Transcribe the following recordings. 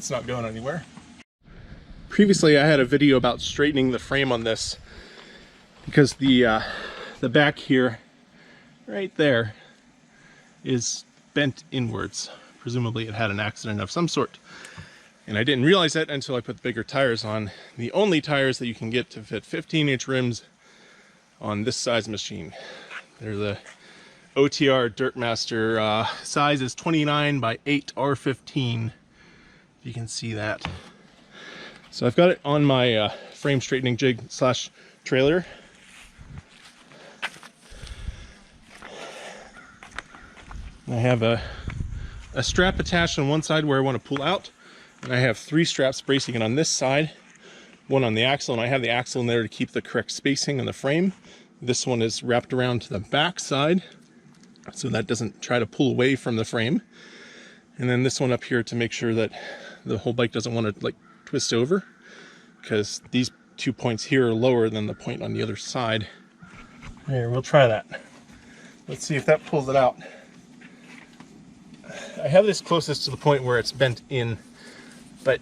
That's not going anywhere. Previously I had a video about straightening the frame on this because the back here, right there, is bent inwards. Presumably it had an accident of some sort. And I didn't realize that until I put the bigger tires on. The only tires that you can get to fit 15-inch rims on this size machine. They're the OTR Dirtmaster. Size is 29 by 8 R15. If you can see that. So I've got it on my frame straightening jig slash trailer. I have a strap attached on one side where I want to pull out, and I have 3 straps bracing it on this side, one on the axle, and I have the axle in there to keep the correct spacing on the frame. This one is wrapped around to the back side so that doesn't try to pull away from the frame, and then this one up here to make sure that the whole bike doesn't want to like twist over, because these 2 points here are lower than the point on the other side. Here, we'll try that. Let's see if that pulls it out. I have this closest to the point where it's bent in, but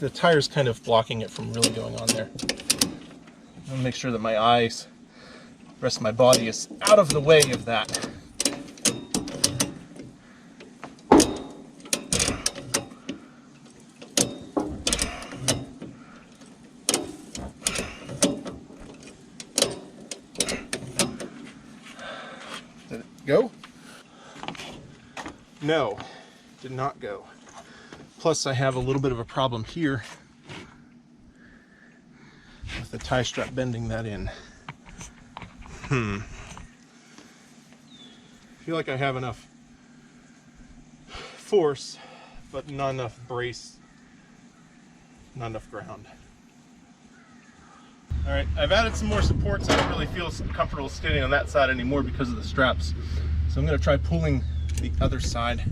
the tire's kind of blocking it from really going on there. I'll make sure that my eyes, the rest of my body is out of the way of that. Did it go? No, did not go. Plus I have a little bit of a problem here with the tie strap bending that in. I feel like I have enough force, but not enough brace, not enough ground. All right, I've added some more supports. I don't really feel comfortable standing on that side anymore because of the straps. So I'm gonna try pulling the other side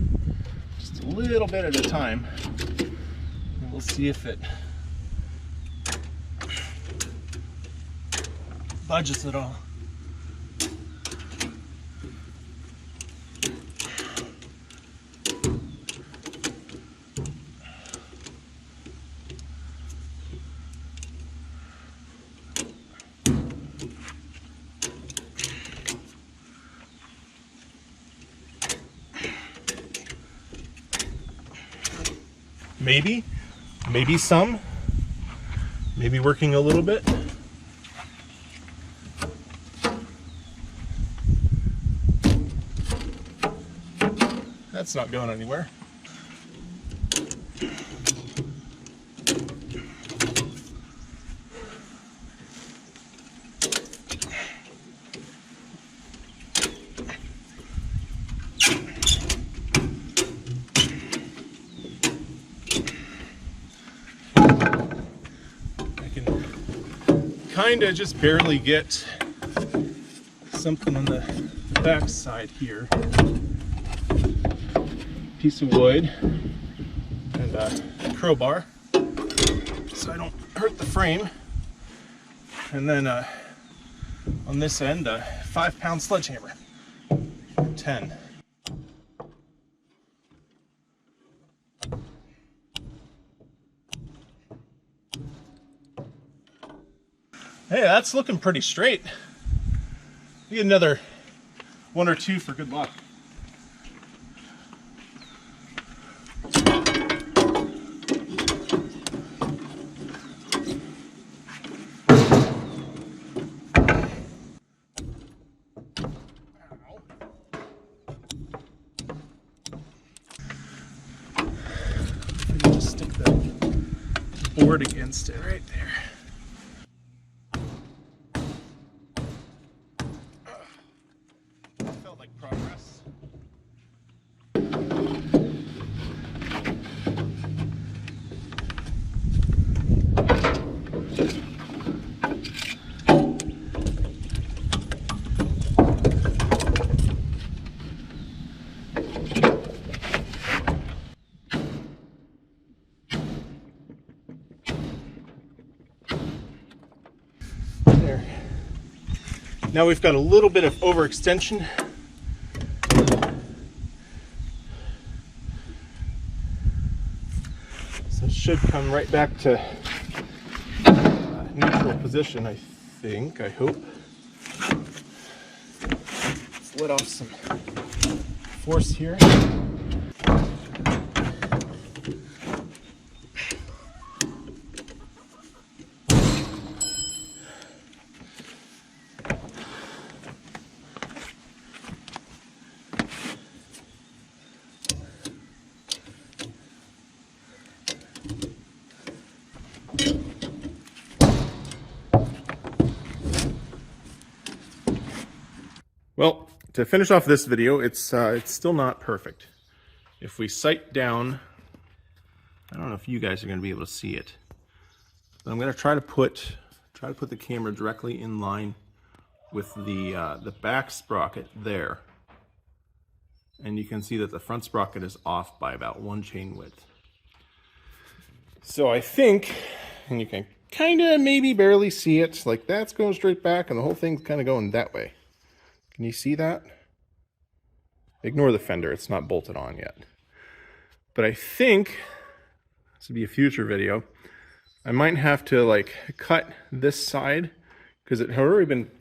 just a little bit at a time, and we'll see if it budges at all. Maybe some, maybe working a little bit. That's not going anywhere. Kind of just barely get something on the back side here. Piece of wood and a crowbar so I don't hurt the frame. And then on this end, a 5-pound sledgehammer. 10. Hey, that's looking pretty straight. Need another 1 or 2 for good luck. Just stick the board against it right there. Progress. There. Now we've got a little bit of overextension. should come right back to neutral position, I think, I hope. Let's let off some force here. Well, to finish off this video, it's still not perfect. If we sight down, I don't know if you guys are going to be able to see it, but I'm going to try to put the camera directly in line with the back sprocket there, and you can see that the front sprocket is off by about 1 chain width. So I think, and you can kind of maybe barely see it, like that's going straight back, and the whole thing's kind of going that way. Can you see that? Ignore the fender, it's not bolted on yet. But I think, this would be a future video, I might have to like cut this side, because it had already been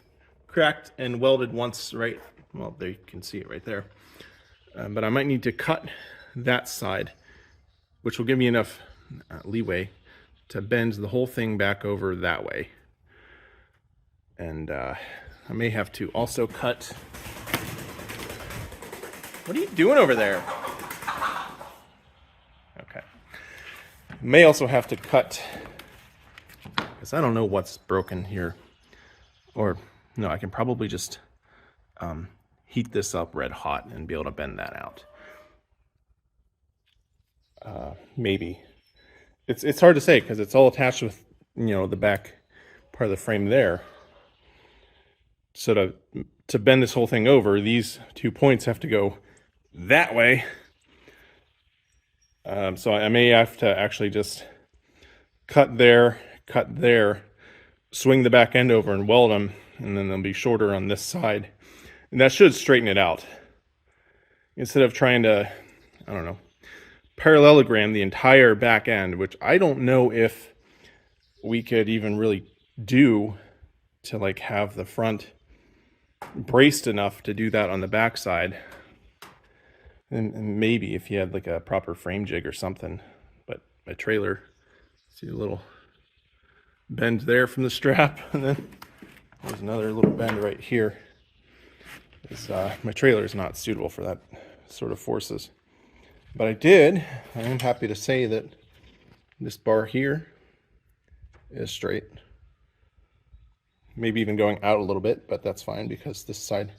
cracked and welded once, right? Well, there you can see it right there. But I might need to cut that side, which will give me enough leeway to bend the whole thing back over that way. And I may have to also cut... What are you doing over there? Okay. May also have to cut, because I don't know what's broken here. Or, no, I can probably just heat this up red hot and be able to bend that out. Maybe. It's hard to say, because it's all attached with, you know, the back part of the frame there. So to bend this whole thing over, these 2 points have to go that way. So I may have to actually just cut there, swing the back end over and weld them, and then they'll be shorter on this side. And that should straighten it out. Instead of trying to, I don't know, parallelogram the entire back end, which I don't know if we could even really do to like have the front braced enough to do that on the back side. And maybe if you had like a proper frame jig or something, but my trailer, see a little bend there from the strap, and then there's another little bend right here. My trailer is not suitable for that sort of forces. But I am happy to say that this bar here is straight. Maybe even going out a little bit, but that's fine because this side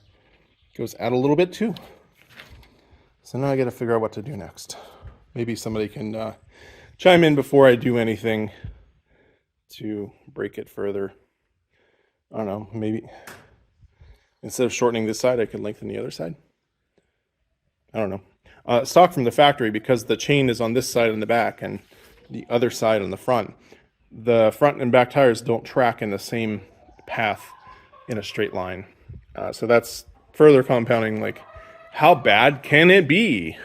goes out a little bit too. So now I got to figure out what to do next. Maybe somebody can chime in before I do anything to break it further. I don't know, maybe instead of shortening this side, I could lengthen the other side. I don't know. Stock from the factory, because the chain is on this side in the back and the other side on the front. The front and back tires don't track in the same path in a straight line. So that's further compounding, like, how bad can it be?